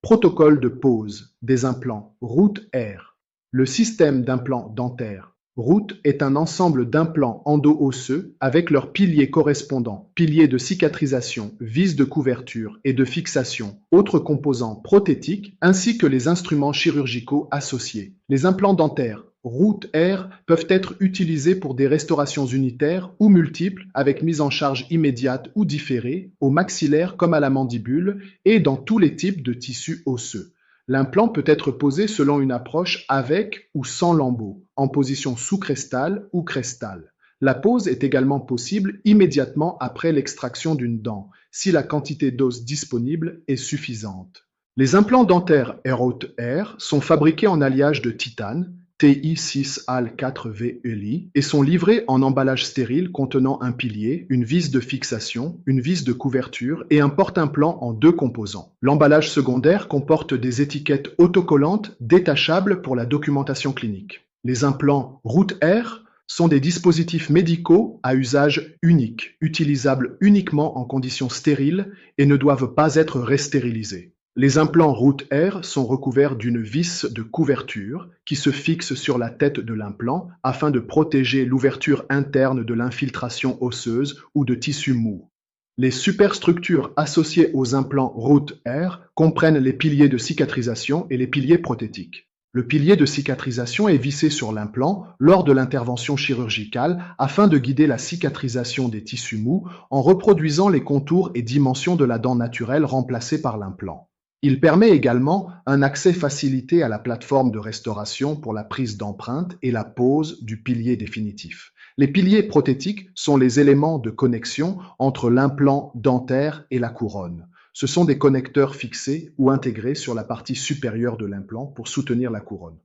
Protocole de pose des implants Root Air. Le système d'implants dentaires Root est un ensemble d'implants endo-osseux avec leurs piliers correspondants, piliers de cicatrisation, vis de couverture et de fixation, autres composants prothétiques, ainsi que les instruments chirurgicaux associés. Les implants dentaires Root Air peuvent être utilisés pour des restaurations unitaires ou multiples avec mise en charge immédiate ou différée, au maxillaire comme à la mandibule et dans tous les types de tissus osseux. L'implant peut être posé selon une approche avec ou sans lambeaux, en position sous-crestale ou crestale. La pose est également possible immédiatement après l'extraction d'une dent, si la quantité d'os disponible est suffisante. Les implants dentaires Root Air sont fabriqués en alliage de titane, Ti6Al4VELi, et sont livrés en emballage stérile contenant un pilier, une vis de fixation, une vis de couverture et un porte-implant en deux composants. L'emballage secondaire comporte des étiquettes autocollantes détachables pour la documentation clinique. Les implants Root Air sont des dispositifs médicaux à usage unique, utilisables uniquement en conditions stériles et ne doivent pas être restérilisés. Les implants Root Air sont recouverts d'une vis de couverture qui se fixe sur la tête de l'implant afin de protéger l'ouverture interne de l'infiltration osseuse ou de tissu mou. Les superstructures associées aux implants Root Air comprennent les piliers de cicatrisation et les piliers prothétiques. Le pilier de cicatrisation est vissé sur l'implant lors de l'intervention chirurgicale afin de guider la cicatrisation des tissus mous en reproduisant les contours et dimensions de la dent naturelle remplacée par l'implant. Il permet également un accès facilité à la plateforme de restauration pour la prise d'empreintes et la pose du pilier définitif. Les piliers prothétiques sont les éléments de connexion entre l'implant dentaire et la couronne. Ce sont des connecteurs fixés ou intégrés sur la partie supérieure de l'implant pour soutenir la couronne.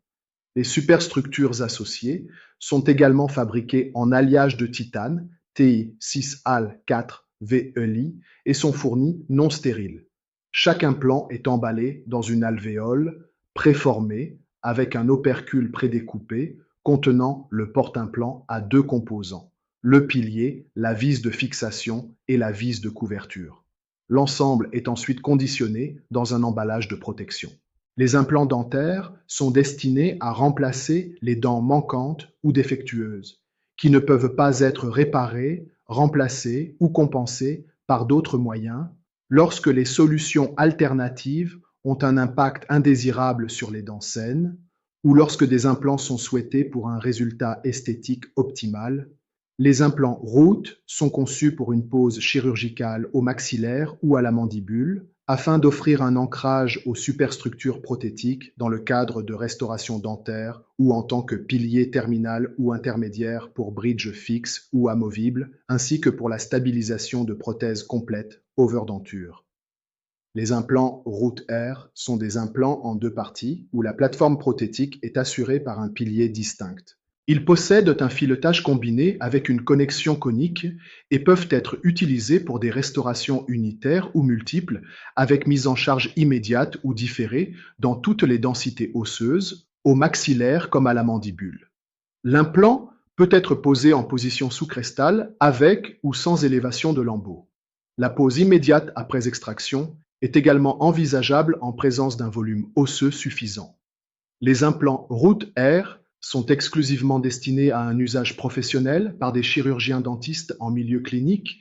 Les superstructures associées sont également fabriquées en alliage de titane, Ti6Al4VELi, et sont fournies non stériles. Chaque implant est emballé dans une alvéole préformée avec un opercule prédécoupé contenant le porte-implant à deux composants, le pilier, la vis de fixation et la vis de couverture. L'ensemble est ensuite conditionné dans un emballage de protection. Les implants dentaires sont destinés à remplacer les dents manquantes ou défectueuses, qui ne peuvent pas être réparées, remplacées ou compensées par d'autres moyens lorsque les solutions alternatives ont un impact indésirable sur les dents saines ou lorsque des implants sont souhaités pour un résultat esthétique optimal. Les implants Root sont conçus pour une pose chirurgicale au maxillaire ou à la mandibule afin d'offrir un ancrage aux superstructures prothétiques dans le cadre de restauration dentaire ou en tant que pilier terminal ou intermédiaire pour bridge fixe ou amovible, ainsi que pour la stabilisation de prothèses complètes overdenture. Les implants Root Air sont des implants en deux parties où la plateforme prothétique est assurée par un pilier distinct. Ils possèdent un filetage combiné avec une connexion conique et peuvent être utilisés pour des restaurations unitaires ou multiples avec mise en charge immédiate ou différée dans toutes les densités osseuses, au maxillaire comme à la mandibule. L'implant peut être posé en position sous-crestale avec ou sans élévation de lambeaux. La pose immédiate après extraction est également envisageable en présence d'un volume osseux suffisant. Les implants Root Air sont exclusivement destinés à un usage professionnel par des chirurgiens dentistes en milieu clinique